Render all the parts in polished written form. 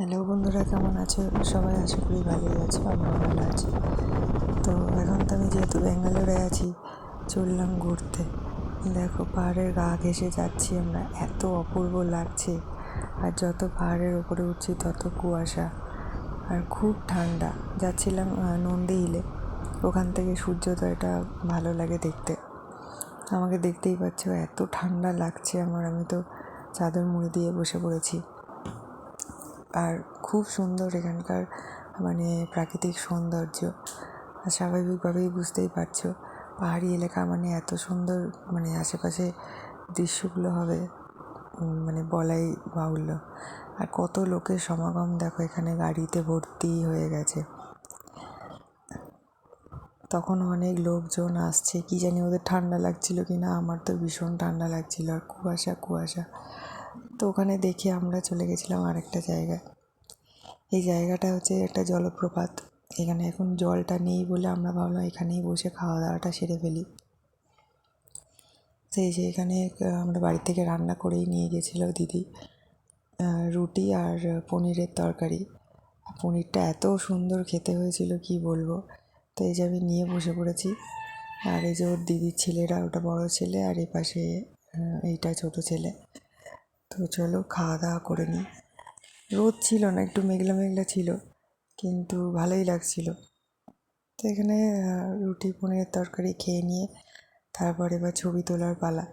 Hello বন্ধুরা, কেমন আছো সবাই? আশা করি ভালোই আছো, আমরাও ভালো আছি। তো এখন তো আমি যেহেতু ব্যাঙ্গালোরে আছি, চললাম ঘুরতে। দেখো, পাহাড়ের গা ঘেঁষে যাচ্ছি আমরা, এত অপূর্ব লাগছে। আর যত পাহাড়ের ওপরে উঠছি তত কুয়াশা, আর খুব ঠান্ডা। যাচ্ছিলাম নন্দী হিলে, ওখান থেকে সূর্যোদয়টা ভালো লাগে দেখতে। আমাকে দেখতেই পাচ্ছ, এত ঠান্ডা লাগছে আমার, আমি তো চাদর মুড়ি দিয়ে বসে পড়েছি। আর খুব সুন্দর এখানকার প্রাকৃতিক সৌন্দর্য। আর স্বাভাবিকভাবেই বুঝতেই পারছো, পাহাড়ি এলাকা এত সুন্দর, আশেপাশে দৃশ্যগুলো হবে বলাই বাহুল্য। আর কত লোকের সমাগম দেখো, এখানে গাড়িতে ভর্তি হয়ে গেছে। তখন অনেক লোকজন আসছে, কি জানি ওদের ঠান্ডা লাগছিল কি না, আমার তো ভীষণ ঠান্ডা লাগছিল, আর কুয়াশা। তো ওখানে দেখে আমরা চলে গেছিলাম আরেকটা জায়গায়। এই জায়গাটা হচ্ছে একটা জলপ্রপাত। এখানে এখন জলটা নেই বলে আমরা ভাবলাম এখানেই বসে খাওয়া দাওয়াটা সেরে ফেলি। সেই যে এখানে আমরা বাড়ি থেকে রান্না করেই নিয়ে গেছিলো দিদি, রুটি আর পনিরের তরকারি। পনিরটা এত সুন্দর খেতে হয়েছিল কি বলবো। তো এই যে আমি নিয়ে বসে পড়েছি, আর এই যে ওর দিদির ছেলেরা, ওটা বড় ছেলে আর এই পাশে এইটা ছোট ছেলে। তো চলো খাওয়া দাওয়া করে নিই। রোদ ছিল না, একটু মেঘলা মেঘলা ছিল, কিন্তু ভালোই লাগছিল। তো এখানে রুটি পনিরের তরকারি খেয়ে নিয়ে তারপর এবার ছবি তোলার পালা।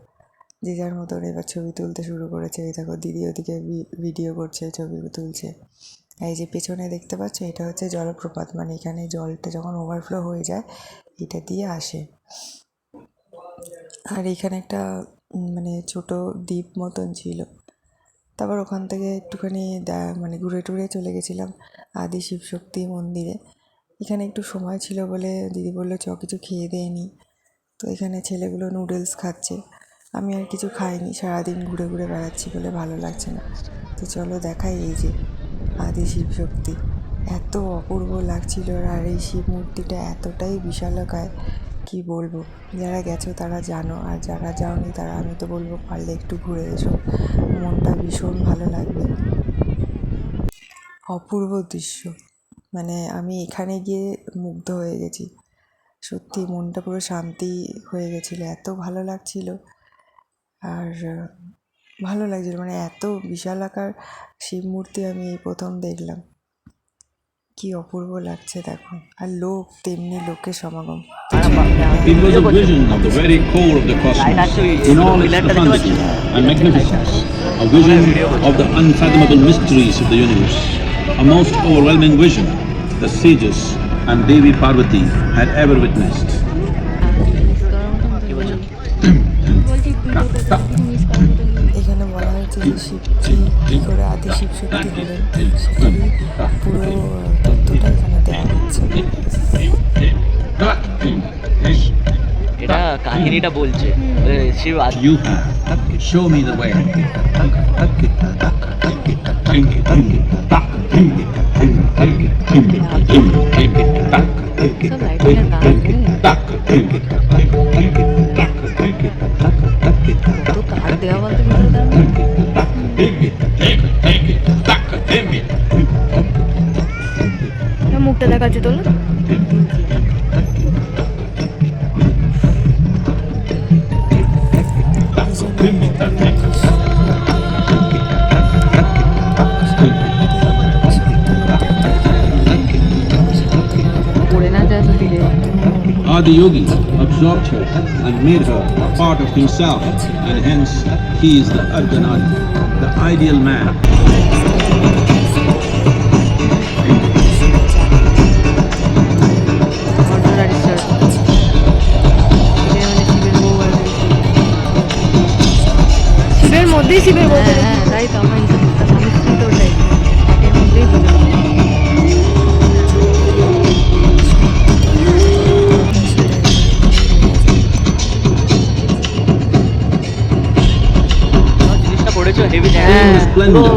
যে যার মতন এবার ছবি তুলতে শুরু করেছে। এই দেখো, দিদি ওদিকে ভিডিও করছে, ছবি তুলছে। এই যে পেছনে দেখতে পাচ্ছ, এটা হচ্ছে জলপ্রপাত, এখানে জলটা যখন ওভারফ্লো হয়ে যায় এটা দিয়ে আসে। আর এখানে একটা ছোট দ্বীপ মতন ছিল। তারপর ওখান থেকে একটুখানি ঘুরে টুরে চলে গেছিলাম আদি শিবশক্তি মন্দিরে। এখানে একটু সময় ছিল বলে দিদি বললো চ কিছু খেয়ে দেয়নি। তো এখানে ছেলেগুলো নুডলস খাচ্ছে, আমি আর কিছু খাইনি, সারাদিন ঘুরে ঘুরে বেড়াচ্ছি বলে ভালো লাগছে না। তো চলো দেখাই, এই যে আদি শিবশক্তি, এত অপূর্ব লাগছিল। আর এই শিব মূর্তিটা এতটাই বিশালকায়, কি বলবো। যারা গেছো তারা জানো, আর যারা যাওনি তারা আমি তো বলবো পারলে একটু ঘুরে এসো, মনটা ভীষণ ভালো লাগবে। অপূর্ব দৃশ্য, আমি এখানে গিয়ে মুগ্ধ হয়ে গেছি। সত্যি মনটা পুরো শান্তি হয়ে গেছিলো, এত ভালো লাগছিল। আর ভালো লাগছিল, এত বিশাল আকার শিব মূর্তি আমি এই প্রথম দেখলাম। কি অপূর্ব লাগছে দেখো, আর লোক তেমনি লোকের সমাগম। It was a vision of the very core of the cosmos in all its profundity and magnificence, a vision of the unfathomable mysteries of the universe, a most overwhelming vision the sages and Devi Parvati had ever witnessed. এখানে বলা হয়েছে যে শিবজি কী করে আদি শিবশক্তি হলেন, সেটারই পুরো তথ্যটা এখানে দেওয়া হচ্ছে। এটা কাহিনীটা বলছে Shiva You have show me the way. দেওয়া বলতে মুখটা দেখাচ্ছে তোর। Adi Yogi absorbed her and made her a part of himself, and hence he is the Ardhanari, the ideal man. শিবের মধ্যেই শিবের বলতে, হ্যাঁ তাই তো আমার স্বামী স্ত্রী তো ওটাই এর মধ্যেই বলে। Seeing the splendor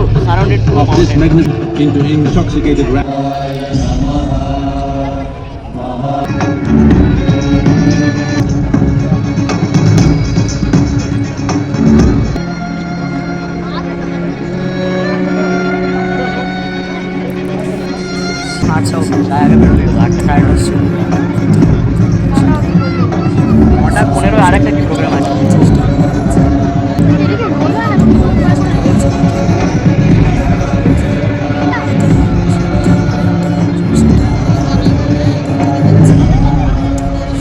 of this magnificent into intoxicated আটটা অবধি, তার আগে বেরোবে 8:30 9:15 আর একটা কি প্রোগ্রাম আছে।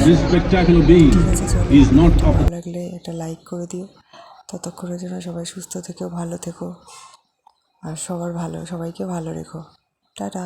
This spectacular being ঠিক আছে, চলো, is not of ভালো লাগলে একটা লাইক করে দিও। ততক্ষণের জন্য সবাই সুস্থ থেকো, ভালো থেকো, আর সবাইকে ভালো রেখো। টাটা।